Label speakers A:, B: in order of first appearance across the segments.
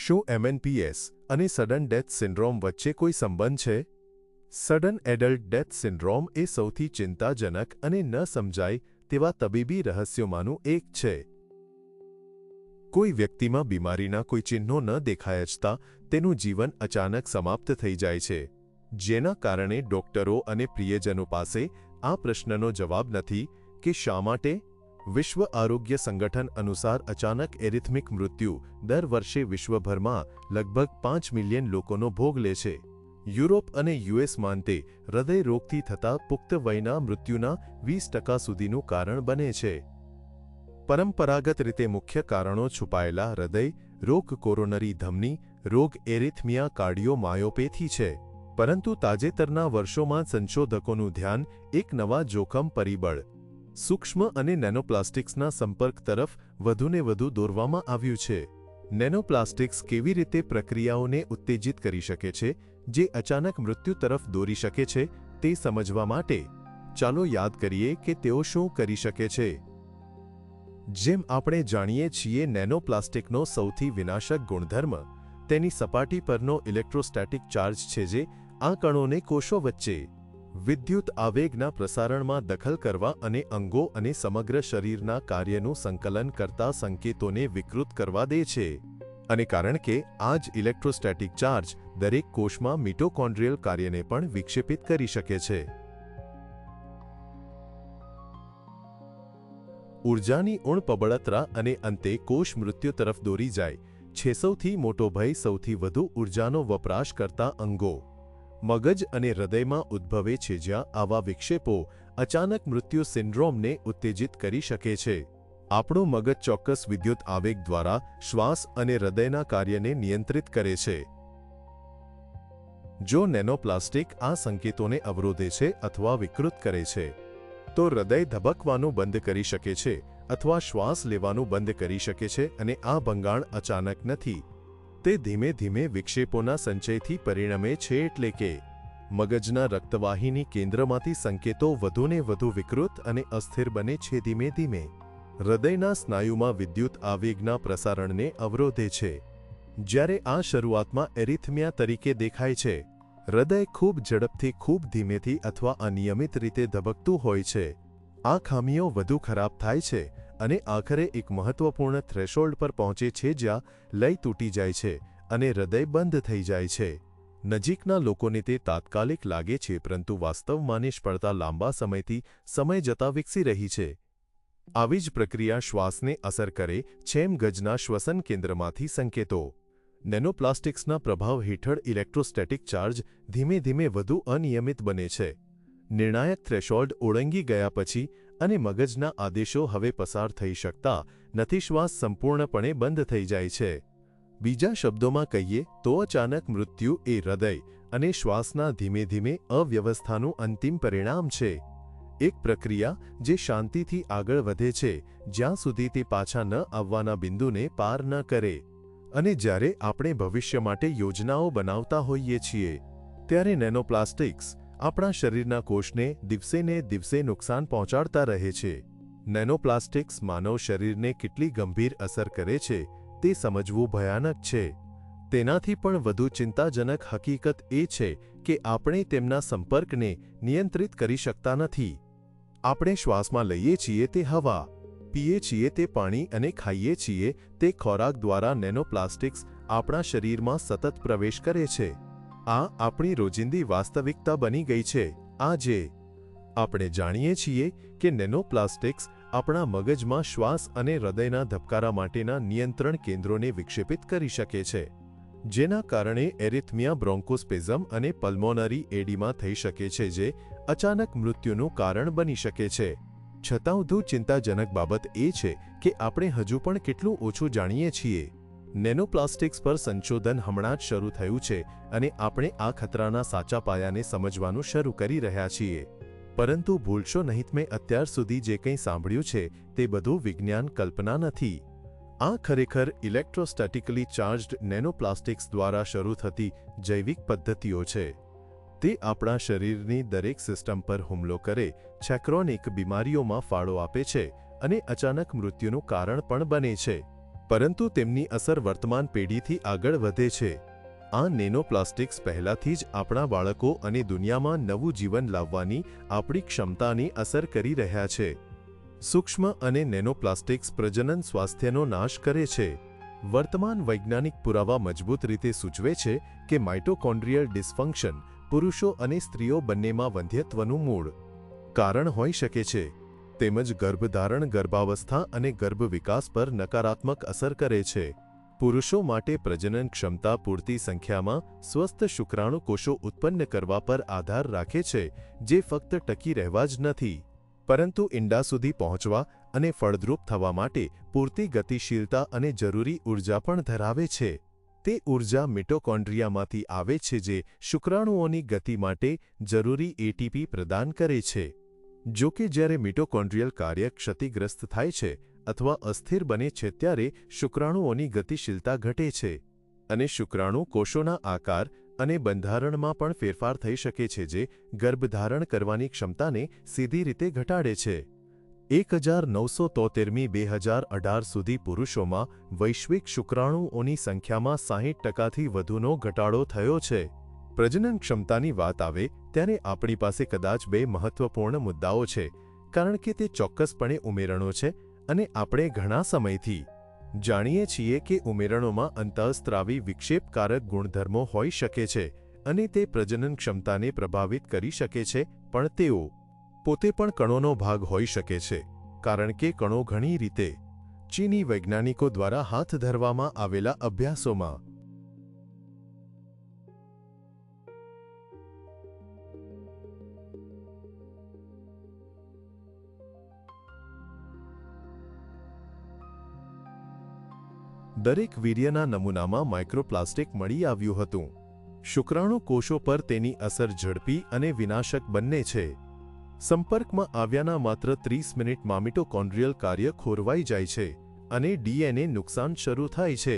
A: શું MNPS અને sudden death syndrome વચ્ચે કોઈ સંબંધ છે? સડન એડલ્ટ ડેથ સિન્ડ્રોમ એ સૌથી ચિંતાજનક અને ન સમજાય તેવા તબીબી રહસ્યોમાંનું એક છે. કોઈ વ્યક્તિમાં બીમારીના કોઈ ચિહ્નો ન દેખાયજતા તેનું જીવન અચાનક સમાપ્ત થઈ જાય છે, જેના કારણે ડોક્ટરો અને પ્રિયજનો પાસે આ પ્રશ્નનો જવાબ નથી કે શા માટે. વિશ્વ આરોગ્ય સંગઠન અનુસાર અચાનક એરિથમિક મૃત્યુ દર વર્ષે વિશ્વભરમાં લગભગ 5 મિલિયન લોકોનો ભોગ લે છે. યુરોપ અને યુએસમાં તે હૃદય રોગથી થતા પુખ્ત વયના મૃત્યુના 20% સુધીનું કારણ બને છે. પરંપરાગત રીતે મુખ્ય કારણો છુપાયેલા હૃદય રોગ, કોરોનરી ધમની રોગ, એરિથમિયા કાર્ડિયોમાયોપેથી છે. પરંતુ તાજેતરના વર્ષોમાં સંશોધકોનું ધ્યાન એક નવા જોખમ પરિબળ સૂક્ષ્મ અને નેનોપ્લાસ્ટિક્સના સંપર્ક તરફ વધુને વધુ દોરવામાં આવ્યું છે. નેનોપ્લાસ્ટિક્સ કેવી રીતે પ્રક્રિયાઓને ઉત્તેજિત કરી શકે છે જે અચાનક મૃત્યુ તરફ દોરી શકે છે તે સમજવા માટે ચાલો યાદ કરીએ કે તેઓ શું કરી શકે છે. જેમ આપણે જાણીએ છીએ, નેનોપ્લાસ્ટિકનો સૌથી વિનાશક ગુણધર્મ તેની સપાટી પરનો ઇલેક્ટ્રોસ્ટેટિક ચાર્જ છે, જે આ કણોને કોષો વચ્ચે વિદ્યુત આવેગના પ્રસારણમાં દખલ કરવા અને અંગો અને સમગ્ર શરીરના કાર્યનું સંકલન કરતા સંકેતોને વિકૃત કરવા દે છે. અને કારણ કે આ જ ઇલેક્ટ્રોસ્ટેટિક ચાર્જ દરેક કોષમાં મિટોકોન્ડ્રિયલ કાર્યને પણ વિક્ષેપિત કરી શકે છે. ઊર્જાની ઉણપબળતરા અને અંતે કોષ મૃત્યુ તરફ દોરી જાય છે. સૌથી મોટો ભય સૌથી વધુ ઊર્જાનો વપરાશ કરતા અંગો મગજ અને હૃદયમાં ઉદ્ભવે છે, જ્યાં આવા વિક્ષેપો અચાનક મૃત્યુ સિન્ડ્રોમને ઉત્તેજિત કરી શકે છે. આપણું મગજ ચોક્કસ વિદ્યુત આવેગ દ્વારા શ્વાસ અને હૃદયના કાર્યને નિયંત્રિત કરે છે. જો નેનોપ્લાસ્ટિક આ સંકેતોને અવરોધે છે અથવા વિકૃત કરે છે, તો હૃદય ધબકવાનું બંધ કરી શકે છે અથવા શ્વાસ લેવાનું બંધ કરી શકે છે. અને આ ભંગાણ અચાનક નથી, તે ધીમે ધીમે વિક્ષેપોના સંચયથી પરિણમે છે. એટલે કે મગજના રક્તવાહિની કેન્દ્રમાંથી સંકેતો વધુને વધુ વિકૃત અને અસ્થિર બને છે. ધીમે ધીમે હૃદયના સ્નાયુમાં વિદ્યુત આવેગના પ્રસારણને અવરોધે છે. જ્યારે આ શરૂઆતમાં એરિથમિયા તરીકે દેખાય છે, હૃદય ખૂબ ઝડપથી, ખૂબ ધીમેથી અથવા અનિયમિત રીતે ધબકતું હોય છે. આ ખામીઓ વધુ ખરાબ થાય છે અને આખરે એક મહત્વપૂર્ણ થ્રેશોલ્ડ પર પહોંચે છે, જ્યાં લય તૂટી જાય છે અને હૃદય બંધ થઈ જાય છે. નજીકના લોકોને તે તાત્કાલિક લાગે છે, પરંતુ વાસ્તવમાં નિષ્ફળતા લાંબા સમયથી સમય જતાં વિકસી રહી છે. આવી જ પ્રક્રિયા શ્વાસને અસર કરે છે. મગજના શ્વસન કેન્દ્રમાંથી સંકેતો નેનોપ્લાસ્ટિક્સના પ્રભાવ હેઠળ ઇલેક્ટ્રોસ્ટેટિક ચાર્જ ધીમે ધીમે વધુ અનિયમિત બને છે. નિર્ણાયક થ્રેશોલ્ડ ઓળંગી ગયા પછી અને મગજના આદેશો હવે પસાર થઈ શકતા નથી. શ્વાસ સંપૂર્ણપણે બંધ થઈ જાય છે. બીજા શબ્દોમાં કહીએ તો અચાનક મૃત્યુ એ હૃદય અને શ્વાસના ધીમે ધીમે અવ્યવસ્થાનું અંતિમ પરિણામ છે. એક પ્રક્રિયા જે શાંતિથી આગળ વધે છે જ્યાં સુધી તે પાછા ન આવવાના બિંદુને પાર ન કરે. અને જ્યારે આપણે ભવિષ્ય માટે યોજનાઓ બનાવતા હોઈએ છીએ, ત્યારે નેનોપ્લાસ્ટિક્સ આપણા શરીરના કોષને દિવસેને દિવસે નુકસાન પહોંચાડતા રહે છે. નેનોપ્લાસ્ટિક્સ માનવ શરીરને કેટલી ગંભીર અસર કરે છે તે સમજવું ભયાનક છે. તેનાથી પણ વધુ ચિંતાજનક હકીકત એ છે કે આપણે તેમના સંપર્કને નિયંત્રિત કરી શકતા નથી. આપણે શ્વાસમાં લઈએ છીએ તે હવા, પીએ છીએ તે પાણી અને ખાઈએ છીએ તે ખોરાક દ્વારા નેનોપ્લાસ્ટિક્સ આપણા શરીરમાં સતત પ્રવેશ કરે છે. આ આપણી રોજિંદી વાસ્તવિકતા બની ગઈ છે. આજે આપણે જાણીએ છીએ કે નેનોપ્લાસ્ટિક્સ આપણા મગજમાં શ્વાસ અને હૃદયના ધબકારા માટેના નિયંત્રણ કેન્દ્રોને વિક્ષેપિત કરી શકે છે, જેના કારણે એરિથમિયા, બ્રોન્કોસ્પેઝમ અને પલ્મોનરી એડીમા થઈ શકે છે, જે અચાનક મૃત્યુનું કારણ બની શકે છે. છતાં વધુ ચિંતાજનક બાબત એ છે કે આપણે હજુ પણ કેટલું ઓછું જાણીએ છીએ. નેનોપ્લાસ્ટિક્સ પર સંશોધન હમણાં જ શરૂ થયું છે અને આપણે આ ખતરાના સાચા પાયાને સમજવાનું શરૂ કરી રહ્યા છીએ. પરંતુ ભૂલશો નહીં, મેં અત્યાર સુધી જે કંઈ સાંભળ્યું છે તે બધું વિજ્ઞાન કલ્પના નથી. આ ખરેખર ઇલેક્ટ્રોસ્ટેટિકલી ચાર્જ્ડ નેનોપ્લાસ્ટિક્સ દ્વારા શરૂ થતી જૈવિક પદ્ધતિઓ છે. તે આપણા શરીરની દરેક સિસ્ટમ પર હુમલો કરે છે, ક્રોનિક બીમારીઓમાં ફાળો આપે છે અને અચાનક મૃત્યુનું કારણ પણ બને છે. પરંતુ તેમની અસર વર્તમાન પેઢીથી આગળ વધે છે. આ નેનોપ્લાસ્ટિક્સ પહેલાથી જ આપણા બાળકો અને દુનિયામાં નવું જીવન લાવવાની આપણી ક્ષમતાની અસર કરી રહ્યા છે. સૂક્ષ્મ અને નેનોપ્લાસ્ટિક્સ પ્રજનન સ્વાસ્થ્યનો નાશ કરે છે. વર્તમાન વૈજ્ઞાનિક પુરાવા મજબૂત રીતે સૂચવે છે કે માઇટોકોન્ડ્રિયલ ડિસફંક્શન પુરુષો અને સ્ત્રીઓ બંનેમાં વંધ્યત્વનું મૂળ કારણ હોઈ શકે છે, તેમજ ગર્ભધારણ, ગર્ભાવસ્થા અને ગર્ભ વિકાસ પર નકારાત્મક અસર કરે છે. પુરુષો માટે પ્રજનન ક્ષમતા પૂરતી સંખ્યામાં સ્વસ્થ શુક્રાણુ કોષો ઉત્પન્ન કરવા પર આધાર રાખે છે, જે ફક્ત ટકી રહેવા જ નથી, પરંતુ ઈંડા સુધી પહોંચવા અને ફળદ્રુપ થવા માટે પૂરતી ગતિશીલતા અને જરૂરી ઊર્જા પણ ધરાવે છે. તે ઊર્જા મિટોકોન્ડ્રિયામાંથી આવે છે, જે શુક્રાણુઓની ગતિ માટે જરૂરી એટીપી પ્રદાન કરે છે. જો કે જ્યારે મિટોકોન્ડ્રિયલ કાર્ય ક્ષતિગ્રસ્ત થાય છે અથવા અસ્થિર બને છે, ત્યારે શુક્રાણુઓની ગતિશીલતા ઘટે છે અને શુક્રાણુ કોષોના આકાર અને બંધારણમાં પણ ફેરફાર થઈ શકે છે, જે ગર્ભધારણ કરવાની ક્ષમતાને સીધી રીતે ઘટાડે છે. 1973મી 2018 સુધી પુરુષોમાં વૈશ્વિક શુક્રાણુઓની સંખ્યામાં 60%થી વધુનો ઘટાડો થયો છે. પ્રજનન ક્ષમતાની વાત આવે ત્યારે આપણી પાસે કદાચ બે મહત્વપૂર્ણ મુદ્દાઓ છે, કારણ કે તે ચોક્કસપણે ઉમેરણો છે અને આપણે ઘણા સમયથી જાણીએ છીએ કે ઉમેરણોમાં અંતઃસ્ત્રાવી વિક્ષેપકારક ગુણધર્મો હોઈ શકે છે અને તે પ્રજનન ક્ષમતાને પ્રભાવિત કરી શકે છે, પણ તેઓ પોતે પણ કણોનો ભાગ હોઈ શકે છે, કારણ કે કણો ઘણી રીતે ચીની વૈજ્ઞાનિકો દ્વારા હાથ ધરવામાં આવેલા અભ્યાસોમાં દરેક વીર્યના નમૂનામાં માઇક્રોપ્લાસ્ટિક મળી આવ્યું હતું. શુક્રાણુ કોષો પર તેની અસર ઝડપી અને વિનાશક બંને છે. સંપર્કમાં આવ્યાના માત્ર 30 મિનિટમાં મિટોકોન્ડ્રિયલ કાર્ય ખોરવાઈ જાય છે અને ડીએનએ નુકસાન શરૂ થાય છે.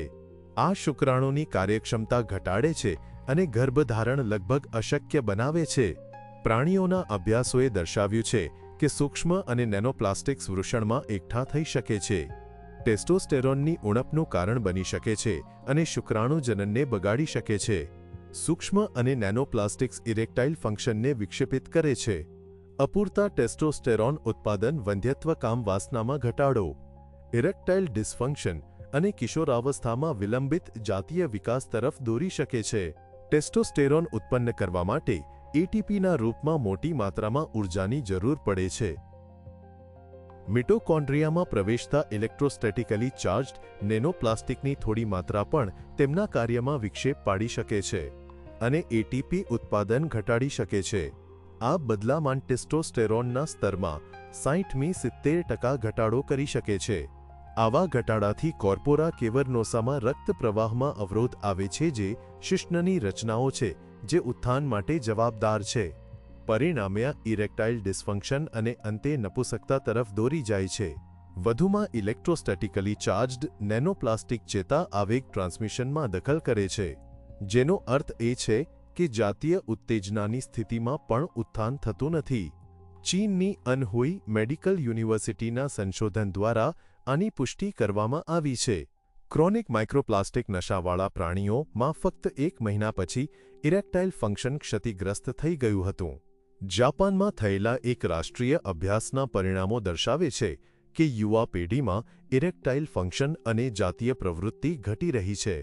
A: આ શુક્રાણુની કાર્યક્ષમતા ઘટાડે છે અને ગર્ભધારણ લગભગ અશક્ય બનાવે છે. પ્રાણીઓના અભ્યાસોએ દર્શાવ્યું છે કે સૂક્ષ્મ અને નેનોપ્લાસ્ટિક્સ વૃષણમાં એકઠા થઈ શકે છે, ટેસ્ટોસ્ટેરોનની ઉણપનું કારણ બની શકે છે અને શુક્રાણુજનનને બગાડી શકે છે. સૂક્ષ્મ અને નેનોપ્લાસ્ટિક્સ ઇરેક્ટાઇલ ફંક્શનને વિક્ષેપિત કરે છે. અપૂરતા ટેસ્ટોસ્ટેરોન ઉત્પાદન વંધ્યત્વ કામ વાસનામાં ઘટાડો, ઇરેક્ટાઇલ ડિસફંક્શન અને કિશોરાવસ્થામાં વિલંબિત જાતીય વિકાસ તરફ દોરી શકે છે. ટેસ્ટોસ્ટેરોન ઉત્પન્ન કરવા માટે એટીપીના રૂપમાં મોટી માત્રામાં ઊર્જાની જરૂર પડે છે. મિટોકોન્ડ્રિયામાં પ્રવેશતા ઇલેક્ટ્રોસ્ટેટિકલી ચાર્જ્ડ નેનોપ્લાસ્ટિકની થોડી માત્રા પણ તેમના કાર્યમાં વિક્ષેપ પાડી શકે છે અને એટીપી ઉત્પાદન ઘટાડી શકે છે. આ બદલામાં ટેસ્ટોસ્ટેરોનના સ્તરમાં 60મી 70% ઘટાડો કરી શકે છે. આવા ઘટાડાથી કોર્પોરા કેવર્નોસામાં રક્ત પ્રવાહમાં અવરોધ આવે છે, જે શિશ્નની રચનાઓ છે જે ઉત્થાન માટે જવાબદાર છે. પરિણામે ઇરેક્ટાઇલ ડિસફંક્શન અને અંતે નપુંસકતા તરફ દોરી જાય છે. વધુમાં ઇલેક્ટ્રોસ્ટેટિકલી ચાર્જ્ડ નેનોપ્લાસ્ટિક ચેતા આવેગ ટ્રાન્સમિશનમાં દખલ કરે છે, જેનો અર્થ એ છે કે જાતીય ઉત્તેજનાની સ્થિતિમાં પણ ઉત્થાન થતું નથી. ચીનની અનહુઈ મેડિકલ યુનિવર્સિટીના સંશોધન દ્વારા આની પુષ્ટિ કરવામાં આવી છે. ક્રોનિક માઇક્રોપ્લાસ્ટિક નશાવાળા પ્રાણીઓમાં ફક્ત 1 મહિના પછી ઇરેક્ટાઇલ ફંક્શન ક્ષતિગ્રસ્ત થઈ ગયું હતું. જાપાનમાં થયેલા એક રાષ્ટ્રીય અભ્યાસના પરિણામો દર્શાવે છે કે યુવા પેઢીમાં ઇરેક્ટાઇલ ફંક્શન અને જાતીય પ્રવૃત્તિ ઘટી રહી છે.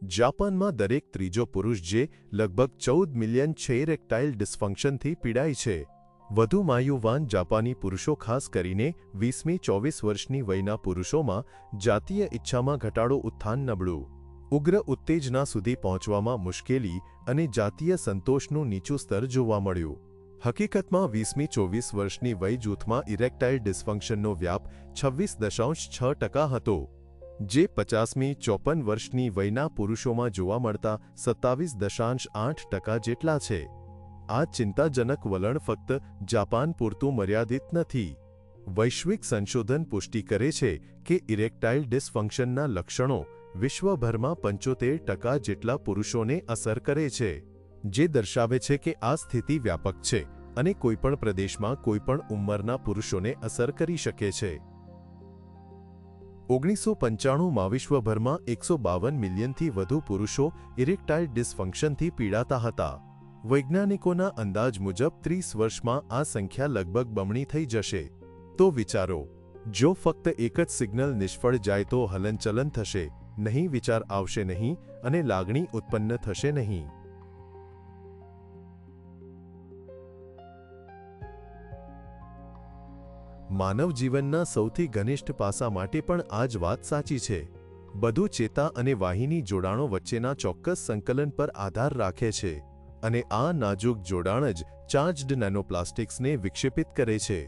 A: જાપાનમાં દરેક ત્રીજો પુરુષ, જે લગભગ 14 મિલિયન છે, ઇરેક્ટાઇલ ડિસફંક્શનથી પીડાય છે. વધુમાં યુવાન જાપાની પુરુષો, ખાસ કરીને 20મી 24 વર્ષની વયના પુરુષોમાં જાતીય ઈચ્છામાં ઘટાડો, ઉત્થાન નબળું, ઉગ્ર ઉત્તેજના સુધી પહોંચવામાં મુશ્કેલી અને જાતીય સંતોષનું નીચું સ્તર જોવા મળ્યું. હકીકતમાં 20મી 24 વર્ષની વય જૂથમાં ઇરેક્ટાઇલ ડિસફંક્શનનો વ્યાપ 26.6% હતો, જે 50મી 54 વર્ષની વયના પુરુષોમાં જોવા મળતા 27.8% જેટલા છે. આ ચિંતાજનક વલણ ફક્ત જાપાન પૂરતું મર્યાદિત નથી. વૈશ્વિક સંશોધન પુષ્ટિ કરે છે કે ઇરેક્ટાઇલ ડિસફંક્શનના લક્ષણો વિશ્વભરમાં 75% જેટલા પુરુષોને અસર કરે છે, જે દર્શાવે છે કે આ સ્થિતિ વ્યાપક છે અને કોઈપણ પ્રદેશમાં કોઈપણ ઉંમરના પુરુષોને અસર કરી શકે છે. 1995માં વિશ્વભરમાં 152 મિલિયનથી વધુ પુરુષો ઇરેક્ટાઇલ ડિસફંક્શનથી પીડાતા હતા. વૈજ્ઞાનિકોના અંદાજ મુજબ 30 વર્ષમાં આ સંખ્યા લગભગ બમણી થઈ જશે. તો વિચારો, જો ફક્ત એક જ સિગ્નલ નિષ્ફળ જાય તો હલનચલન થશે નહીં, વિચાર આવશે નહીં અને લાગણી ઉત્પન્ન થશે નહીં. માનવ જીવનના સૌથી ઘનિષ્ઠ પાસા માટે પણ આ જ વાત સાચી છે. બધું ચેતા અને વાહિની જોડાણો વચ્ચેના ચોક્કસ સંકલન પર આધાર રાખે છે અને આ નાજુક જોડાણ જ ચાર્જ્ડ નેનોપ્લાસ્ટિક્સને વિક્ષેપિત કરે છે.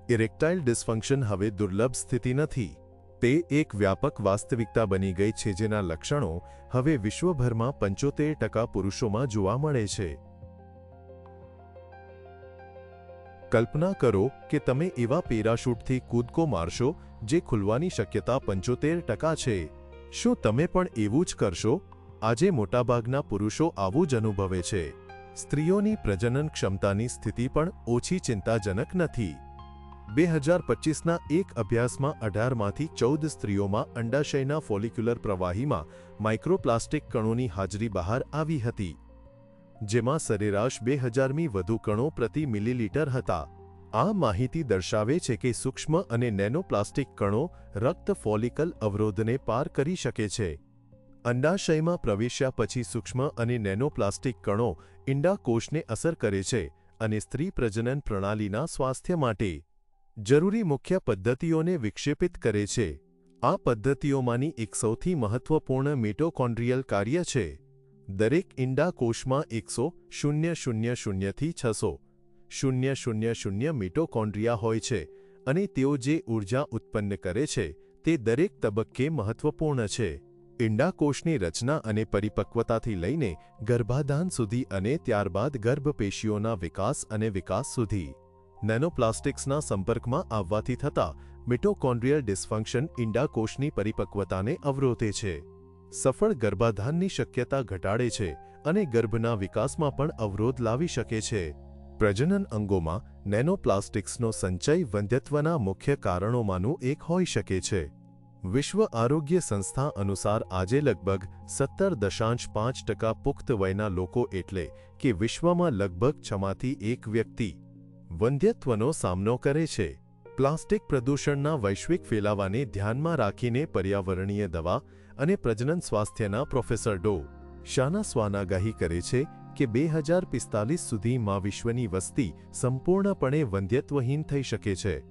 A: ઇરેક્ટાઇલ ડિસફંક્શન હવે દુર્લભ સ્થિતિ નથી. તે એક વ્યાપક વાસ્તવિકતા બની ગઈ છે જેના લક્ષણો હવે વિશ્વભરમાં 75% પુરુષોમાં જોવા મળે છે. કલ્પના કરો કે તમે એવા પેરાશૂટથી કૂદકો મારશો જે ખુલવાની શક્યતા 75% છે. શું તમે પણ એવું જ કરશો? આજે મોટાભાગના પુરુષો આવું જ અનુભવે છે. સ્ત્રીઓની પ્રજનન ક્ષમતાની સ્થિતિ પણ ઓછી ચિંતાજનક નથી. 2025ના એક અભ્યાસમાં 18માંથી 14 સ્ત્રીઓમાં અંડાશયના ફોલિક્યુલર પ્રવાહીમાં માઇક્રોપ્લાસ્ટિક કણોની હાજરી બહાર આવી હતી, જેમાં સરેરાશ 2000મી વધુ કણો પ્રતિ મિલીલીટર હતા. આ માહિતી દર્શાવે છે કે સૂક્ષ્મ અને નેનોપ્લાસ્ટિક કણો રક્ત ફોલિકલ અવરોધને પાર કરી શકે છે. અંડાશયમાં પ્રવેશ્યા પછી સૂક્ષ્મ અને નેનોપ્લાસ્ટિક કણો ઈંડાકોષને અસર કરે છે અને સ્ત્રી પ્રજનન પ્રણાલીના સ્વાસ્થ્ય માટે જરૂરી મુખ્ય પદ્ધતિઓને વિક્ષેપિત કરે છે. આ પદ્ધતિઓમાંની એક સૌથી મહત્વપૂર્ણ મિટોકોન્ડ્રિયલ કાર્ય છે. દરેક ઈંડાકોષમાં 100,000 થી 600,000 મિટોકોન્ડ્રિયા હોય છે અને તેઓ જે ઊર્જા ઉત્પન્ન કરે છે તે દરેક તબક્કે મહત્વપૂર્ણ છે. ઈંડાકોષની રચના અને પરિપક્વતાથી લઈને ગર્ભાધાન સુધી અને ત્યારબાદ ગર્ભપેશીઓના વિકાસ અને વિકાસ સુધી. નેનોપ્લાસ્ટિક્સના સંપર્કમાં આવવાથી થતા મિટોકોન્ડ્રિયલ ડિસફંક્શન ઈંડાકોષની પરિપક્વતાને અવરોધે છે, સફળ ગર્ભાધાનની શક્યતા ઘટાડે છે અને ગર્ભના વિકાસમાં પણ અવરોધ લાવી શકે છે. પ્રજનન અંગોમાં નેનોપ્લાસ્ટિક્સનો સંચય વંધ્યત્વના મુખ્ય કારણોમાંનું એક હોઈ શકે છે. વિશ્વ આરોગ્ય સંસ્થા અનુસાર આજે લગભગ 17.5% પુખ્ત વયના લોકો એટલે કે વિશ્વમાં લગભગ 6માંથી 1 વ્યક્તિ વંધ્યત્વનો સામનો કરે છે. પ્લાસ્ટિક પ્રદૂષણના વૈશ્વિક ફેલાવાને ધ્યાનમાં રાખીને પર્યાવરણીય દવા અને પ્રજનન સ્વાસ્થ્યના પ્રોફેસર ડો. શાના સ્વાન આગાહી કરે છે કે 2045 સુધીમાં વિશ્વની વસ્તી સંપૂર્ણપણે વંધ્યત્વહીન થઈ શકે છે.